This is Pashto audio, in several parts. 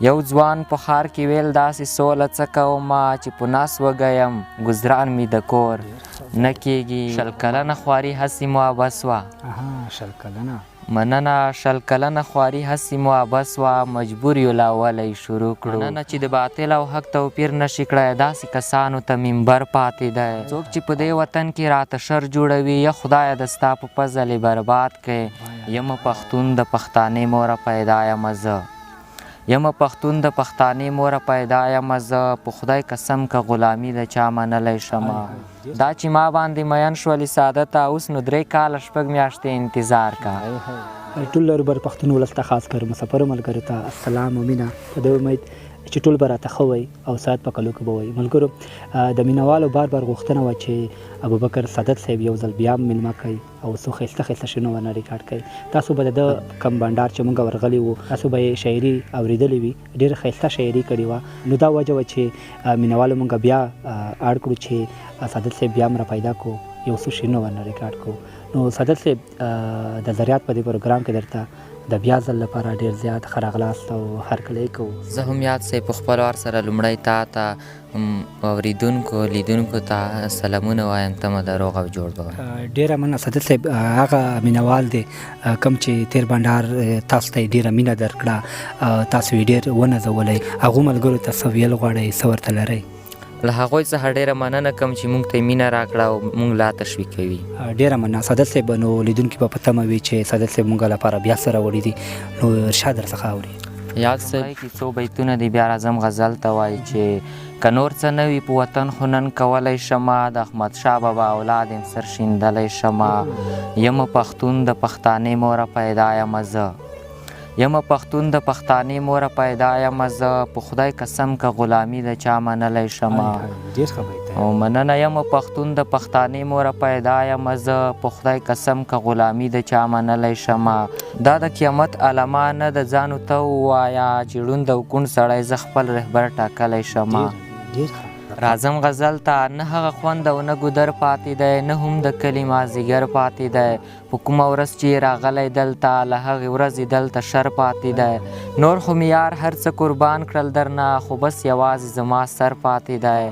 یو ځوان په ښار کې ویل داسې سوله څه کومه چې په ناس وږی یم ګزران مې د کور نه کېږي. شل کلنه خواري هسې مو عبث وه. شل کلنه مننه. شل کلنه خواري هسې مو عبث وه مجبور یو لا ولی شروع کړو. مننه چې د باطل او حق توپیر نشي کړی داسې کسانو ته منبر پاتې دی. څوک چې په دې وطن کې راته شر جوړوي یا خدایه د ستا په فضل یې برباد کړې. یم پښتون د پښتانې موره پیدا یم زه. یم پښتون د پښتانې موره پیدا یم زه. په خدای قسم که غلامي د چا منلی شمه. دا چې ما باندې مین شولې سعادته اوس نو 3 کاله 6 میاشتې انتظار کا. ټول لربر پښتون ولس ته خاص کر مسافر ملګرو ته السلام او مینه. په دې امید چې ټول به راته ښه وئ او ساعت په کلو کې به وئ. ملګرو د مینهوالو بار بار غوښتنه وه چې ابوبکر سعادت صاحب یو ځل بیا میلمه کوي او څو ښایسته ښایسته شعرونه ورنه ریکارډ کوي. تاسو به د ده کم بنډار چې موږ ورغلي وو تاسو به یې شاعري اورېدلې وي. ډېره ښایسته شاعري کړې وه. نو دا وجه وه چې مینهوالو موږ بیا اړ کړو چې سعادت صاحب بیا هم را پیدا کړو یو څو شعرونه ورنه ریکارډ کړو. نو سعادت صاحب د ذریات په دې پروګرام کې درته د بیا ځل لپاره ډېر زیات ښه راغلاست او هرکلی کوو. زه هم یاد صاحب په خپل وار سره لومړی تا ته اورېدونکو لیدونکو ته سلامونه وایم. ته مو د روغ او جوړ به وایې. ډېره مننه سعادت صاحب. هغه مینهوال دی کوم چې تیر بنډار تاسو ته یې ډېره مینه درکړه تاسو یې ډېر ونازولی هغو ملګرو ته څه ویل غواړئ څه ورته لرئ؟ له هغوی څخه ډېره مننه کوم چې موږ ته یې مینه راکړه او موږ لا تشویقوي. ډېره مننه سعادت صاحب. نو لیدونکي به په تمه وي چې سعادت صاحب موږ لپاره بیا څه راوړي دي. نو ارشاد درڅخه اوري. یاد صاحب کې څو بیتونه دي بیا راځم غزل ته وایي چې که نور څه نه وي په وطن خو نن کولی شمه د احمدشاه بابا اولاد یم سر شیندلی شمه. یم پښتون د پښتانې موره پیدا یم زه. یم پښتون د پښتانې موره پیدا یم زه. په خدای قسم که غلامي د چا منلی شمه. او مننه. یم پښتون د پښتانې موره پیدا یم زه. په خدای قسم که غلامي د چا منلی شمه. دا د قیامت علامه نه د ځانو ته ووایه چې ړوند او کوڼ سړی زه خپل رهبر ټاکلی شمه. راځم غزل ته. نه هغه خوند او نه ګودر پاتې دی نه هم د کلي مازدیګر پاتې دی. په کومه ورځ چې راغلی دلته له هغې ورځې دلته شر پاتې دی. نور خو مې یار هر څه قربان کړل درنه خو بس یوازې زما سر پاتې دی.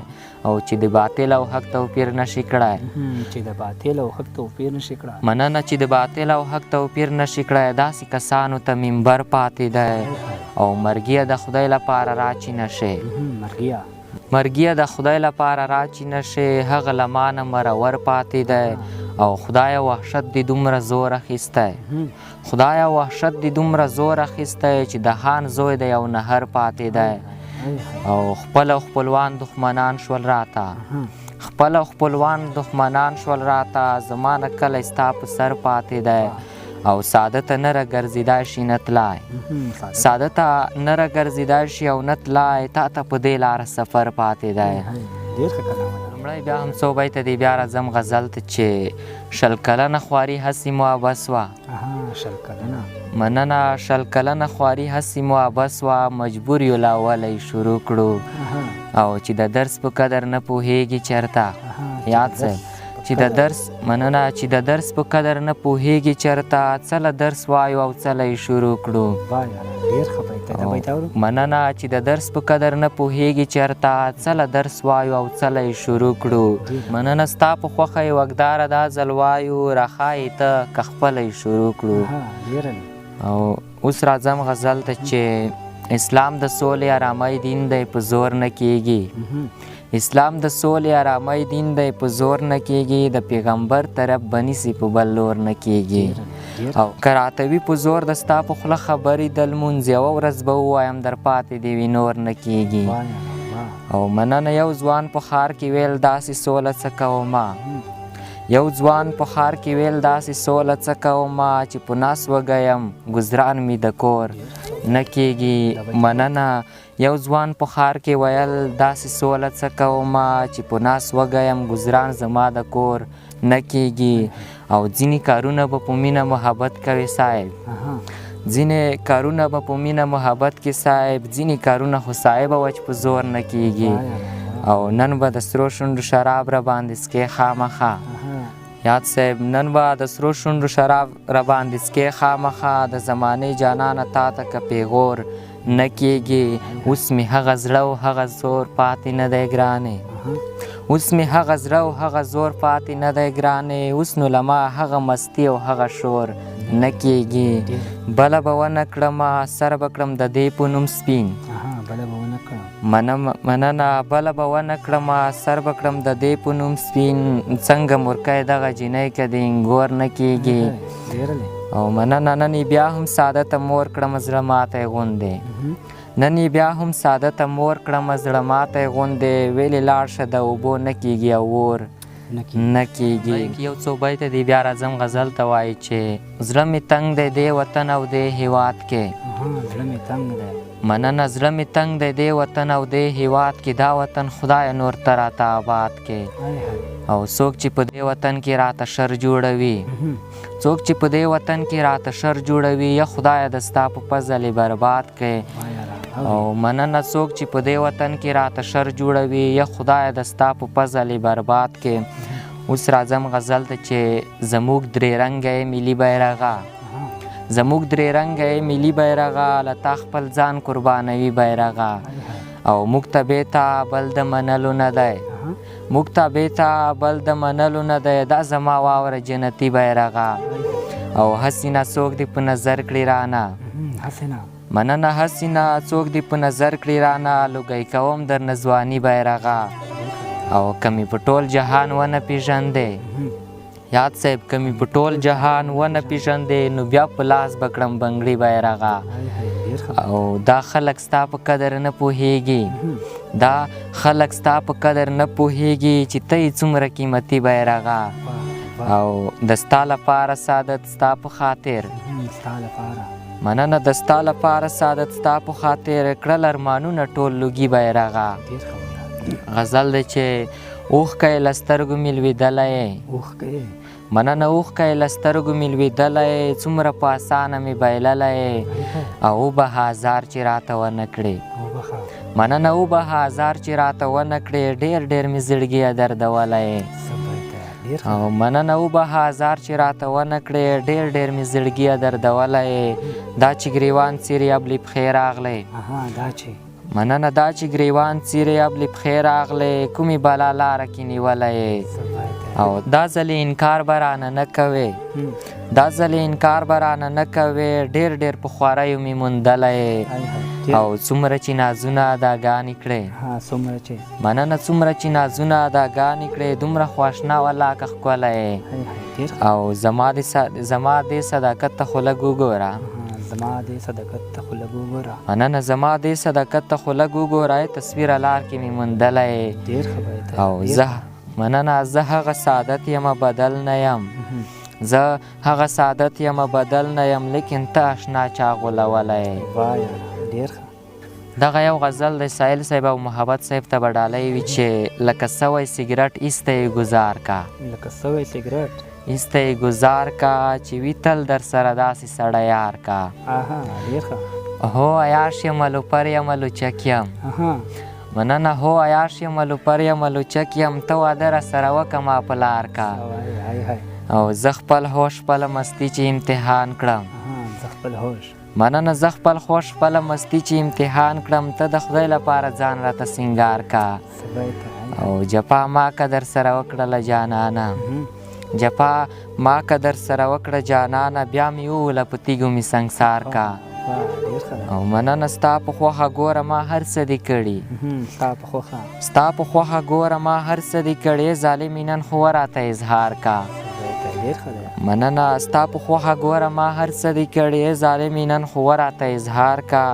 او چې د باطل او حق توپیر نشي کړی. چې د باطل او حق توپیر نشي کړی. مننه. چې د باطل او حق توپیر نشي کړی داسې کسانو ته منبر پاتې دی. او مرګیه د خدای لپاره راچی نشي. مرګیه د خدای لپاره راچی نشي. هغه له مانه مرور پاتې دی. او خدایه وحشت دې دومره زور اخیستی. خدایه وحشت دې دومره زور اخیستی چې د خان زوی د یو نهر پاتې دی. او خپل او خپلوان دښمنان شول راته. خپل او خپلوان دښمنان شول راته. زما نه کلی ستا په سر پاتې دی. او ساده ته نه راګرځېدای شي نه تلای. ساده ته نه راګرځېدای شي او نه تلای. تا ته په دې لاره سفر پاتې دی. لومړی بیا هم څو بیته دی بیا راځم غزل ته چې شل کلنه خواري هسې مو عبث وه. مننه. شل کلنه خواري هسې مو عبث وه مجبور یو لا ولی شروع کړو. او چې د درس په قدر نه پوهېږي چېرته. یاد صاحب چې د درس مننه. چې د درس په قدر نه پوهېږي چېرته څه له درس وایو او څه له یې شروع کړو. مننه. چې د درس په قدر نه پوهېږي چېرته څه له درس وایو او څه له یې شروع کړو. مننه. ستا په خوښه یې وږداره دا ځل وایو راښایې ته که خپله یې شروع کړو. او اوس راځم غزل ته چې اسلام د سولې ارامۍ دین دی په زور نه کېږي. اسلام د سولې ارامۍ دین دی په زور نه کېږي. د پیغمبر طرف به نیسي په بل لور نه کېږي. او که راته وي په زور د ستا په خوله خبرې د لمونځ یوه ورځ به ووایم در پاتې دې وي نور نه کېږي. او مننه. یو ځوان په ښار کې ویل داسې سوله څه کومه. یو ځوان په ښار کې ویل داسې سوله څه کومه چې په ناس وږی یم ګزران مې د کور نه کېږي. مننه. یو ځوان په ښار کې ویل داسې سوله څه کومه چې په ناس وږی یم ګزران زما د کور نه کېږي. او ځینې کارونه به په مینه محبت کوي صاحب. ځینې کارونه به په مینه محبت کې صاحب. ځینې کارونه خو صاحبه وه چې په زور نه کېږي. او نن به د سرو شونډو شراب را باندې څکې خامخا. یاد صاحب. نن به د سرو شونډو شراب را باندې څکې خامخا. د زمانې جانانه تا ته که پیغور نه کېږي اوس مې هغه زړه او هغه زور پاتې نه دی ګرانې اوس مې هغه زړه او هغه زور پاتې نه دی ګرانې اوس نو له ما هغه مستی او هغه شور نه کېږي بله به ونه کړمه سر به کړم د دې په نوم سپین مننه بله به ونه کړمه سر به کړم د دې په نوم سپین څنګه مورکی دغه جینۍ که د انګور نه کېږي او مننه نن یې بیا هم ساده ته مور کړم زړه ماتی غوندې نن یې بیا هم ساده ته مور کړم زړه ماتی غوندې ویلې لاړ شه د اوبو نه کېږي او اور نه کېږي یو څو بیته دی بیا راځم غزل ته وایي چې زړه مې تنګ دی دې وطن او دې هېواد کې مننه زړه مې تنګ دی دې وطن او دې هېواد کې دا وطن خدایه نور ته راته آباد کې او څوک چې په دې وطن کې راته شر جوړوي څوک چې په دې وطن کې راته شر جوړوي یا خدایه د ستا په فضل برباد کړې او مننه څوک چې په دې وطن کې راته شر جوړوي یا خدایه د ستا په فضل برباد کړې اوس راځم غزل ته چې زموږ درې رنګی ملي بیرغه زموږ درې رنګی ملي بیرغه له تا خپل ځان قربانوي بیرغه او موږ ته بیته بل د منلو نه دی موږ ته بیته بل د منلو نه دی دا زما واوره جنتي بیرغه او حسینه څوک دې په نظر کړي رانه مننه حسینه څوک دې په نظر کړي رانه لوګی کوم در نځواني بیرغه او که مې په ټول جهان ونه پېژندې یاد صاحب که مې په ټول جهان ونه پېژندې نو بیا په لاس به کړم بنګړي بیرغه او دا خلک ستا په قدر نه پوهېږي دا خلک ستا په قدر نه پوهېږي چې ته یې څومره قیمتي بیرغه او د ستا لپاره سعادت ستا په خاطر مننه د ستا لپاره سعادت ستا په خاطر کړل ارمانونه ټول لوګي بیرغه غزل دی چې اوښکی له سترګو مې لوېدلی مننه اوښکی له سترګو مې لوېدلی څومره په اسانه مې بایللی او وبهه هزار چې راته ونه کړې مننه وبهه هزار چې راته ونه کړې ډېر ډېر مې زړګي دردولی او مننه وبهه هزار چې راته ونه کړې ډېر ډېر مې زړګي دردولی دا چې ګریوان څیرې ابلې پښې راغلی مننه دا چې ګریوان څیرې ابلې پښې راغلی کومې بلا لاره کې نیولی او دا ځل انکار به رانه نه کوې دا ځل انکار به رانه نه کوې ډېر ډېر په خواریو مې موندلی او څومره چې نازونه اداګانې کړې مننه څومره چې نازونه اداګانې کړې دومره خواشنا ولا که ښکلی او زما دې صداقت ته خو لږ وګوره مننه زما دې صداقت ته خو لږ وګوره تصویره لار کې مې موندلی او زه مننه زه هغه سعادت یم بدل نه یم زه هغه سعادت یم بدل نه یم لیکن ته اشنا چا غولولی دغه یو غزل د سایل صاحب او محبت صاحب ته به ډالۍ وي چې لکه سوی سګرټ ایسته یې ګزار کا ایسته یې ګزار کا چې وي تل در سره داسې سړی یار کا هو عیاش یم لوپر یم لوچک یم مننه هو عیاش یم لوپر یم لوچک یم ته واده راسره وکړه ما په لار کا او زه خپل هوش خپله مستی چې امتحان کړم مننه زه خپل خوش خپله مستی چې امتحان کړم ته د خدای لپاره ځان راته سینګار کا او جپا ما که در سره وکړله جانانه جپا ما که در سره وکړه جانانه بیا مې ووله په تیږو مې سنګسار کا او مننه ستا په خوښه ګوره ما هر څه دې کړي ستا په خوښه ګوره ما هر څه دې کړي ظالمې نن خو وراته اظهار کا مننه ستا په خوښه ګوره ما هر څه دې کړي ظالمې نن خو وراته اظهار کا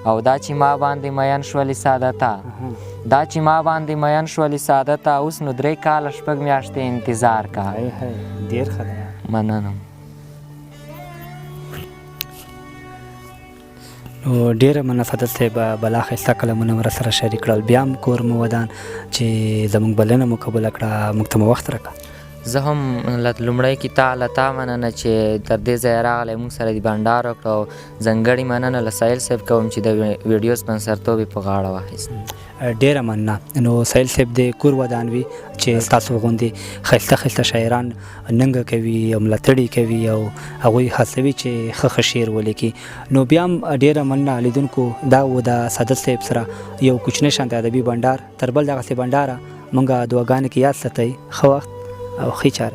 او دا چې ما باندې مین شولې سعادته دا چې ما باندې مین شولې سعادته اوس نو 3 کاله 6 میاشتې انتظار کا مننه نو ډیره مننه سعادت صاحب بلا ښایسته کلمونه مو راسره شریک کړل بیا هم کور مو ودان چې زموږ بلنه مو قبوله کړه موږ ته مو وخت راکړه زه هم لومړی کې تا مننه چې تر دې ځایه راغلی موږ سره د بنډار وکړه او ځانګړې مننه له سایل صاحب کوم چې د ویډیو سپنسرتوب یې په غاړه واخیست. ډیره مننه. نو سایل صاحب د کور ودان وي چې تاسو غوندې ښایسته ښایسته شاعران ننګه کوي او ملاتړ کوي او هغوی هڅوي چې ښه شعر ولیکي. نو بیا هم ډیره مننه لیدونکو. دا و د سعادت صاحب سره یو کوچنی شانتې ادبي بنډار. تر بل دغسې بنډاره موږ دعاګانې کې یاد ساتئ. ښه وخت او ښې چارې.